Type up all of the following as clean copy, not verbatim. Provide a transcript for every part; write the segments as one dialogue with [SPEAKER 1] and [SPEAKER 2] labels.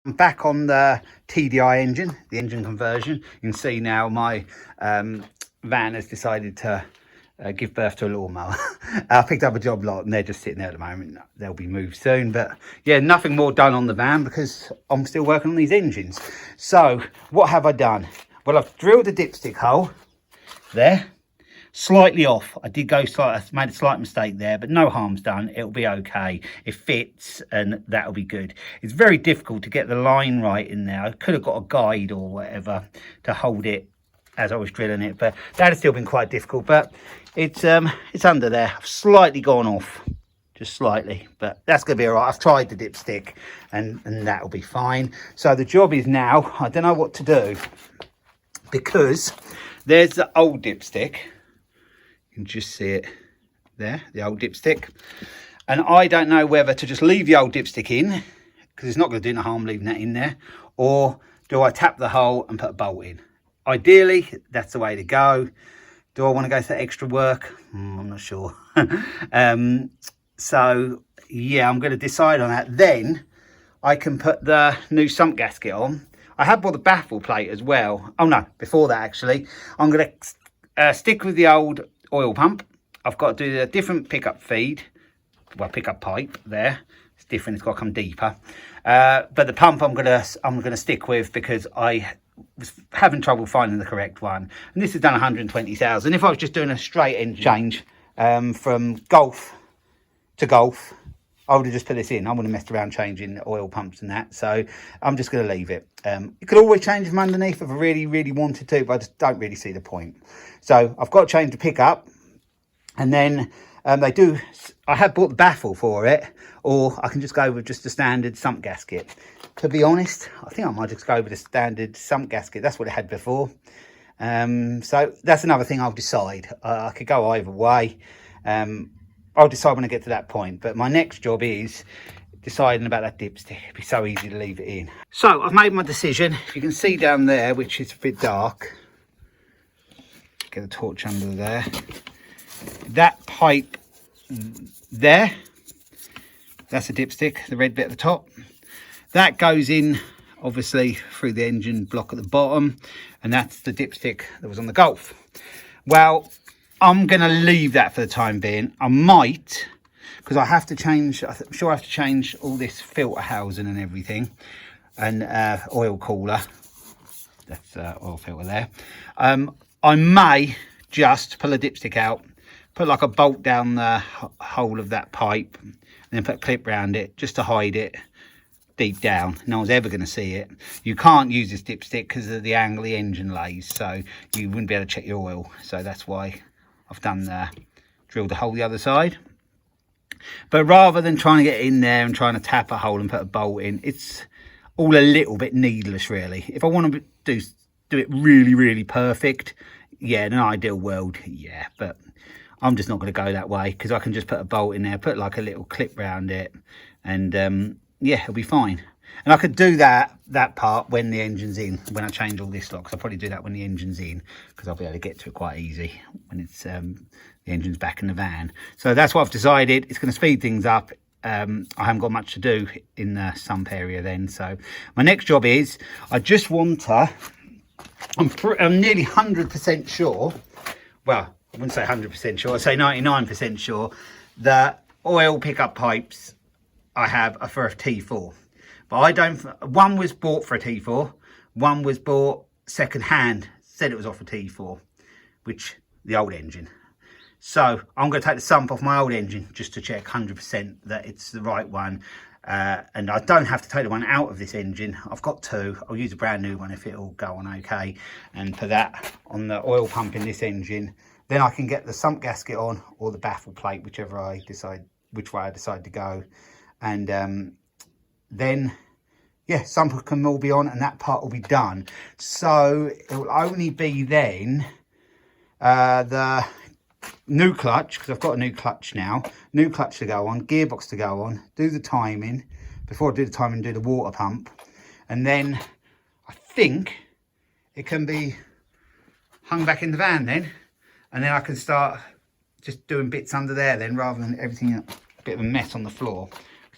[SPEAKER 1] I'm back on the TDI engine, the engine conversion. You can see now my van has decided to give birth to a lawnmower. I picked up a job lot and they're just sitting there at the moment. They'll be moved soon, but yeah, nothing more done on the van because I'm still working on these engines. So what have I done? Well, I've drilled a dipstick hole there, slightly off. I did go slight, I made a slight mistake there, but no harm's done. It'll be okay. It fits and that'll be good. It's very difficult to get the line right in there. I could have got a guide or whatever to hold it as I was drilling it, but that has still been quite difficult. But it's under there. I've slightly gone off, just slightly, but that's gonna be all right. I've tried the dipstick and that'll be fine. So the job is now, I don't know what to do, because there's the old dipstick. You can just see it there, the old dipstick. And I don't know whether to just leave the old dipstick in, because it's not going to do no harm leaving that in there, or do I tap the hole and put a bolt in? Ideally, that's the way to go. Do I want to go through extra work? I'm not sure. So, yeah, I'm going to decide on that. Then I can put the new sump gasket on. I have bought the baffle plate as well. Oh, no, before that, actually. I'm going to stick with the old oil pump. I've got to do a different pickup feed, pickup pipe there. It's different, it's got to come deeper. But the pump I'm gonna stick with because I was having trouble finding the correct one. And this has done 120,000. If I was just doing a straight end change from Golf to Golf, I would have just put this in. I wouldn't have messed around changing oil pumps and that. So I'm just going to leave it. You could always change them underneath if I really, really wanted to, but I just don't really see the point. So I've got to change the pickup. And then I have bought the baffle for it, or I can just go with just a standard sump gasket. To be honest, I think I might just go with a standard sump gasket. That's what it had before. So that's another thing I'll decide. I could go either way. I'll decide when I get to that point. But my next job is deciding about that dipstick. It'd be so easy to leave it in. So I've made my decision. You can see down there, which is a bit dark. Get a torch under there. That pipe there, that's a dipstick, the red bit at the top. That goes in, obviously, through the engine block at the bottom. And that's the dipstick that was on the Golf. Well, I'm going to leave that for the time being. I might, because I have to change, I'm sure I have to change all this filter housing and everything. And oil cooler. That's oil filter there. I may just pull a dipstick out, put like a bolt down the hole of that pipe, and then put a clip around it just to hide it deep down. No one's ever going to see it. You can't use this dipstick because of the angle the engine lays, so you wouldn't be able to check your oil. So that's why I've done drilled the hole the other side. But rather than trying to get in there and trying to tap a hole and put a bolt in, it's all a little bit needless, really. If I want to do it really, really perfect, yeah, in an ideal world, yeah, but I'm just not going to go that way because I can just put a bolt in there, put like a little clip around it, and yeah, it'll be fine. And I could do that part when the engine's in, when I change all this lock. I'll probably do that when the engine's in because I'll be able to get to it quite easy when it's the engine's back in the van. So that's what I've decided. It's going to speed things up. I haven't got much to do in the sump area then. So my next job is I just want to, I'm nearly 100% sure, well, I wouldn't say 100% sure, I'd say 99% sure that oil pickup pipes I have are for a T4. But I don't, one was bought for a T4, one was bought second hand, said it was off a T4, which the old engine. So I'm going to take the sump off my old engine just to check 100% that it's the right one. And I don't have to take the one out of this engine. I've got two. I'll use a brand new one if it'll go on okay. And put that on the oil pump in this engine. Then I can get the sump gasket on or the baffle plate, whichever I decide, which way I decide to go. And then, yeah, sump can all be on and that part will be done. So it will only be then the new clutch, because I've got a new clutch now, new clutch to go on, gearbox to go on, do the timing. Before I do the timing, do the water pump. And then I think it can be hung back in the van then. And then I can start just doing bits under there then, rather than everything a bit of a mess on the floor.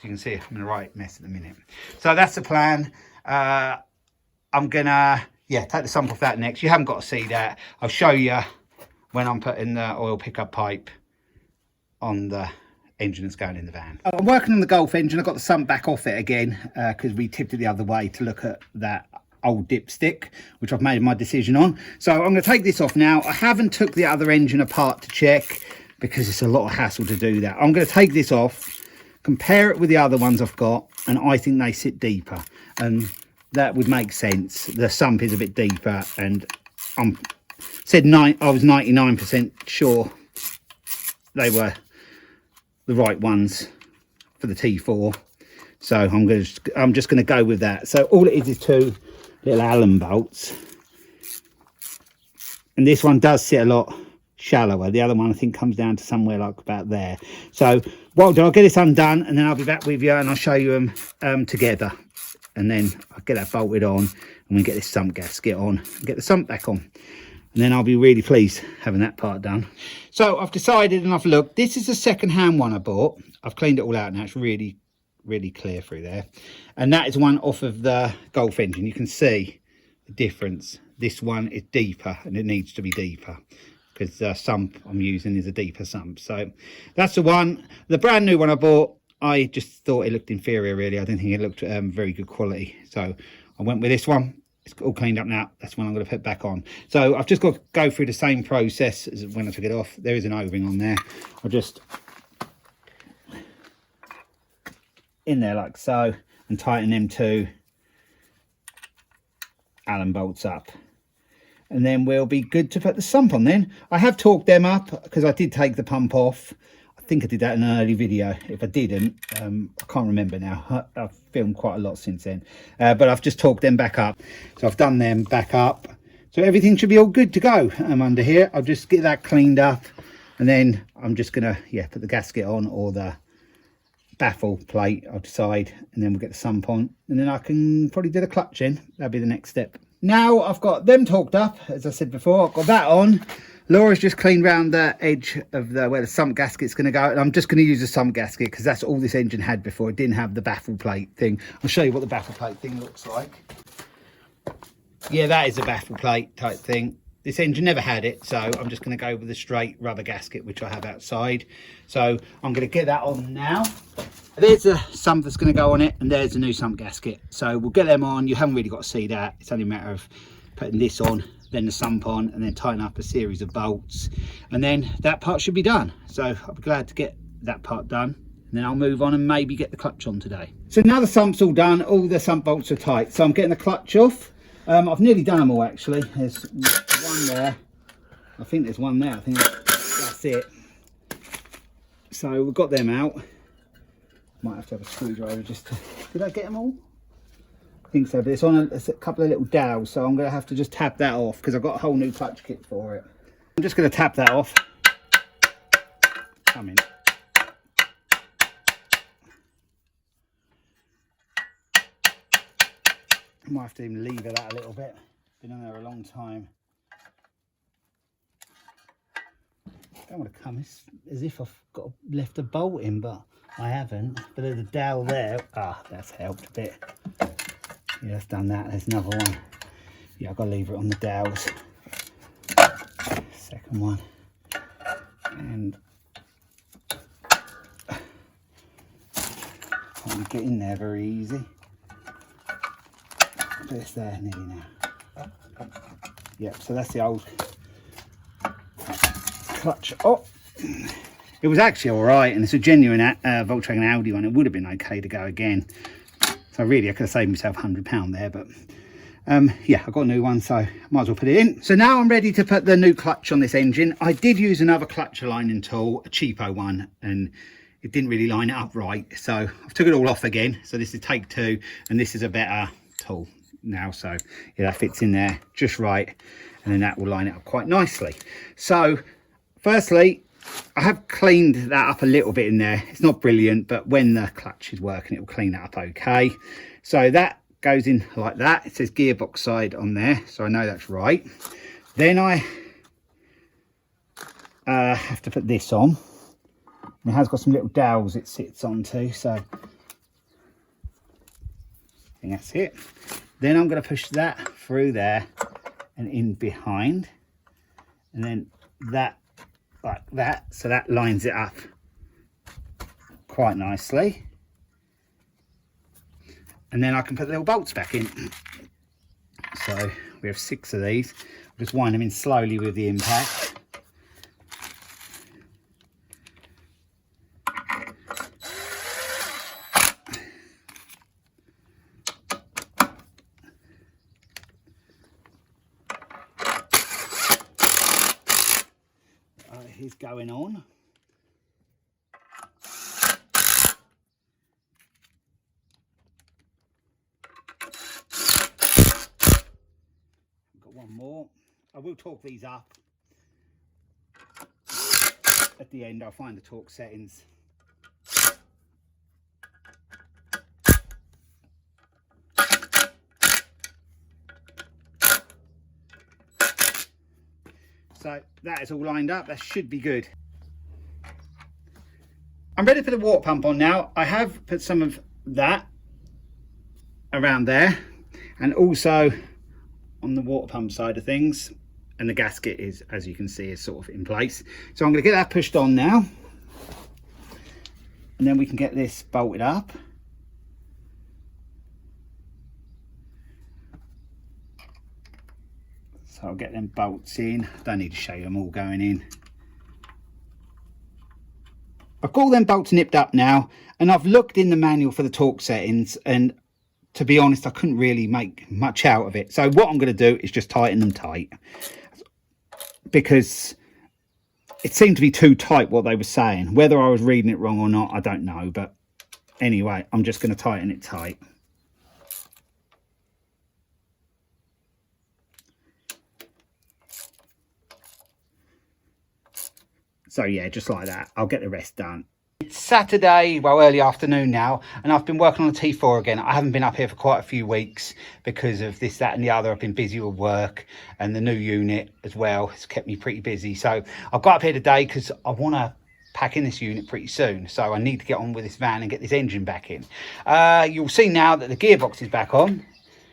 [SPEAKER 1] because you can see I'm in a right mess at the minute. So that's the plan. I'm gonna take the sump off that next. You haven't got to see that. I'll show you when I'm putting the oil pickup pipe on the engine that's going in the van. I'm working on the Golf engine. I got the sump back off it again because we tipped it the other way to look at that old dipstick, which I've made my decision on. So I'm going to take this off now. I haven't took the other engine apart to check because it's a lot of hassle to do that. I'm going to take this off, compare it with the other ones I've got, and I think they sit deeper, and that would make sense. The sump is a bit deeper, and I was 99% sure they were the right ones for the T4, so I'm just going to go with that. So all it is 2 little Allen bolts, and this one does sit a lot shallower. The other one I think comes down to somewhere like about there. So what I'll do, I'll get this undone and then I'll be back with you and I'll show you them together, and then I'll get that bolted on and we get this sump gasket on and get the sump back on, and then I'll be really pleased having that part done. So I've decided and I've looked, this is a second-hand one I bought. I've cleaned it all out now. It's really clear through there, and that is one off of the Golf engine. You can see the difference. This one is deeper and it needs to be deeper because the sump I'm using is a deeper sump. So that's the one. The brand new one I bought, I just thought it looked inferior really. I didn't think it looked very good quality, so I went with this one. It's all cleaned up now. That's one I'm going to put back on. So I've just got to go through the same process as when I took it off. There is an O-ring on there. I'll just in there like so and tighten them 2 Allen bolts up, and then we'll be good to put the sump on. Then I have torqued them up because I did take the pump off. I think I did that in an early video. If I didn't, I can't remember now. I've filmed quite a lot since then, but I've just torqued them back up. So I've done them back up, so everything should be all good to go. Under here I'll just get that cleaned up, and then I'm just gonna put the gasket on, or the baffle plate, I'll decide, and then we'll get the sump on, and then I can probably do the clutch in. That'll be the next step. Now I've got them torqued up, as I said before. I've got that on. Laura's just cleaned round the edge of where the sump gasket's going to go, and I'm just going to use the sump gasket because that's all this engine had before. It didn't have the baffle plate thing. I'll show you what the baffle plate thing looks like. Yeah, that is a baffle plate type thing. This engine never had it, so I'm just going to go with the straight rubber gasket, which I have outside. So I'm going to get that on now. There's a sump that's going to go on it, and there's a new sump gasket. So we'll get them on. You haven't really got to see that. It's only a matter of putting this on, then the sump on, and then tighten up a series of bolts, and then that part should be done. So I'll be glad to get that part done, and then I'll move on and maybe get the clutch on today. So now the sump's all done, all the sump bolts are tight, so I'm getting the clutch off. I've nearly done them all actually. There's one there, I think there's one there, I think that's it. So we've got them out. Might have to have a screwdriver just to, did I get them all? I think so, but it's on it's a couple of little dowels, so I'm going to have to just tap that off because I've got a whole new clutch kit for it. I'm just going to tap that off. Come in. I might have to even lever that a little bit. Been on there a long time. I don't want to come as if I've left a bolt in, but I haven't. But there's a dowel there. Ah, that's helped a bit. Yeah, that's done that. There's another one. Yeah, I've got to leave it on the dowels. Second one. And can't get in there very easy. But it's there nearly now. Yep, so that's the old clutch. Oh, it was actually all right, and it's a genuine Volkswagen Audi one. It would have been okay to go again. So really I could have saved myself £100 there, but yeah, I've got a new one, so I might as well put it in. So now I'm ready to put the new clutch on this engine. I did use another clutch aligning tool, a cheapo one, and it didn't really line it up right. So I've took it all off again. So this is take 2, and this is a better tool now. So yeah, that fits in there just right, and then that will line it up quite nicely. So firstly, I have cleaned that up a little bit in there. It's not brilliant, but when the clutch is working, it will clean that up okay. So that goes in like that. It says gearbox side on there, so I know that's right. Then I have to put this on. It has got some little dowels it sits onto, so think that's it. Then I'm going to push that through there and in behind, and then that like that, so that lines it up quite nicely. And then I can put the little bolts back in. So we have 6 of these. I'll just wind them in slowly with the impact. He's going on. Got one more. I will torque these up. At the end I'll find the torque settings. So that is all lined up. That should be good. I'm ready to put the water pump on now. I have put some of that around there, and also on the water pump side of things, and the gasket is, as you can see, is sort of in place. So I'm going to get that pushed on now, and then we can get this bolted up. So I'll get them bolts in. Don't need to show you them all going in. I've got all them bolts nipped up now, and I've looked in the manual for the torque settings, and to be honest, I couldn't really make much out of it. So what I'm going to do is just tighten them tight, because it seemed to be too tight what they were saying. Whether I was reading it wrong or not, I don't know. But anyway, I'm just going to tighten it tight. So yeah, just like that. I'll get the rest done. It's Saturday, well, early afternoon now, and I've been working on the T4 again. I haven't been up here for quite a few weeks because of this, that and the other. I've been busy with work, and the new unit as well has kept me pretty busy. So I've got up here today because I want to pack in this unit pretty soon. So I need to get on with this van and get this engine back in. You'll see now that the gearbox is back on.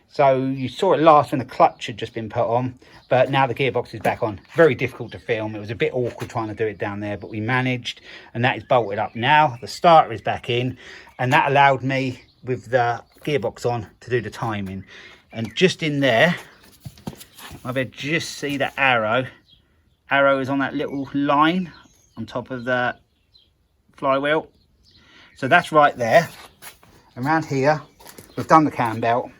[SPEAKER 1] So you saw it last when the clutch had just been put on, but now the gearbox is back on. Very difficult to film. It was a bit awkward trying to do it down there, but we managed, and that is bolted up now. The starter is back in, and that allowed me, with the gearbox on, to do the timing. And just in there, I bet just see the arrow. Arrow is on that little line on top of the flywheel. So that's right there. Around here, we've done the cam belt.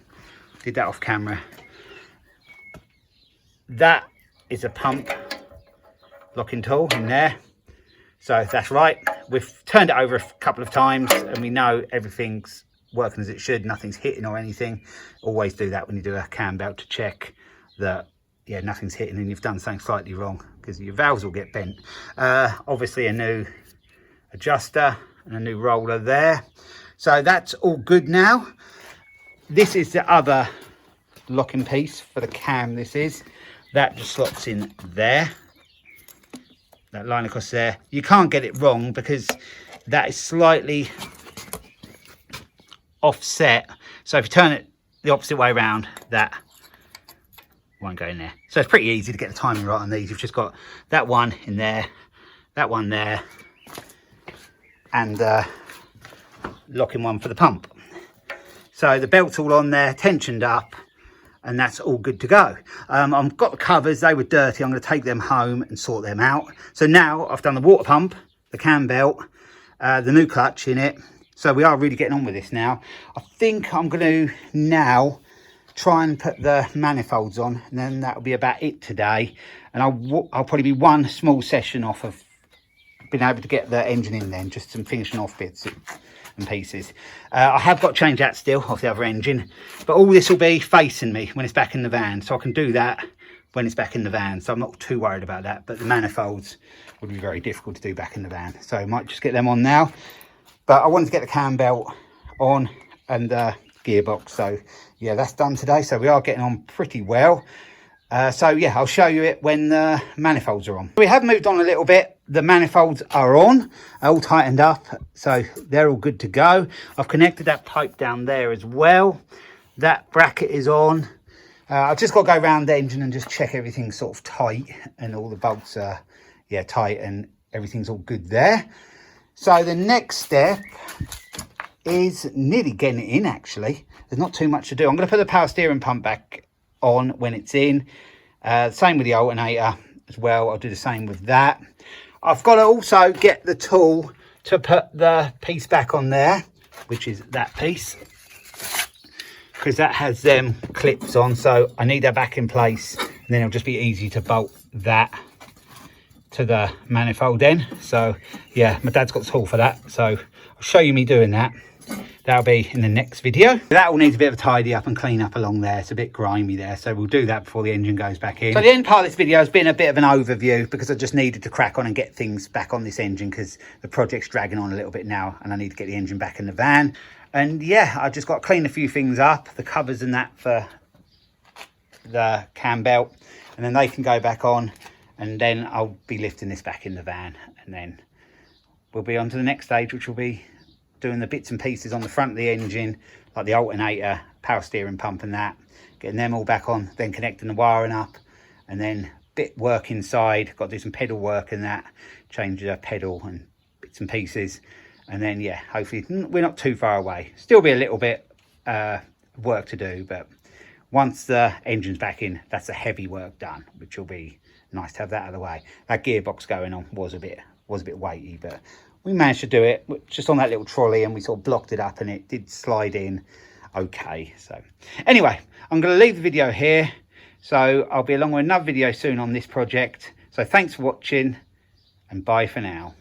[SPEAKER 1] Did that off camera. That is a pump locking tool in there. So that's right. We've turned it over a couple of times, and we know everything's working as it should. Nothing's hitting or anything. Always do that when you do a cam belt, to check that, yeah, nothing's hitting and you've done something slightly wrong, because your valves will get bent. Obviously a new adjuster and a new roller there. So that's all good now. This is the other locking piece for the cam. This is, that just slots in there, that line across there. You can't get it wrong because that is slightly offset. So if you turn it the opposite way around, that won't go in there. So it's pretty easy to get the timing right on these. You've just got that one in there, that one there, and locking one for the pump. So the belt's all on there, tensioned up, and that's all good to go. I've got the covers. They were dirty. I'm going to take them home and sort them out. So now I've done the water pump, the cam belt, the new clutch in it. So we are really getting on with this now. I think I'm going to now try and put the manifolds on, and then that'll be about it today. And I'll probably be one small session off of being able to get the engine in then, just some finishing off bits and pieces. I have got to change that still off the other engine, but all this will be facing me when it's back in the van, so I can do that when it's back in the van, so I'm not too worried about that. But the manifolds would be very difficult to do back in the van, so I might just get them on now. But I wanted to get the cam belt on and the gearbox, so yeah, that's done today. So we are getting on pretty well. So yeah, I'll show you it when the manifolds are on. We have moved on a little bit. The manifolds are on, all tightened up, so they're all good to go. I've connected that pipe down there as well. that bracket is on. I've just got to go around the engine and just check everything's sort of tight and all the bolts are tight and everything's all good there. So the next step is nearly getting it in. Actually, there's not too much to do. I'm going to put the power steering pump back on when it's in. Same with the alternator as well. I'll do the same with that. I've got to also get the tool to put the piece back on there, which is that piece, because that has them clips on, so I need that back in place, and then it'll just be easy to bolt that to the manifold in. So yeah, my dad's got the tool for that, so I'll show you me doing that. That'll be in the next video. That all needs a bit of a tidy up and clean up along there. It's a bit grimy there, so we'll do that before the engine goes back in. So the end part of this video has been a bit of an overview, because I just needed to crack on and get things back on this engine, because the project's dragging on a little bit now and I need to get the engine back in the van. And yeah, I just got to clean a few things up, the covers and that for the cam belt, and then they can go back on, and then I'll be lifting this back in the van, and then we'll be on to the next stage, which will be doing the bits and pieces on the front of the engine, like the alternator, power steering pump and that, getting them all back on, then connecting the wiring up, and then bit work inside. Got to do some pedal work and that, change the pedal and bits and pieces, and then yeah, hopefully we're not too far away. Still be a little bit work to do, but once the engine's back in, that's the heavy work done, which will be nice to have that out of the way. That gearbox going on was a bit weighty, but we managed to do it just on that little trolley, and we sort of blocked it up and it did slide in okay. So anyway, I'm going to leave the video here, so I'll be along with another video soon on this project. So thanks for watching, and bye for now.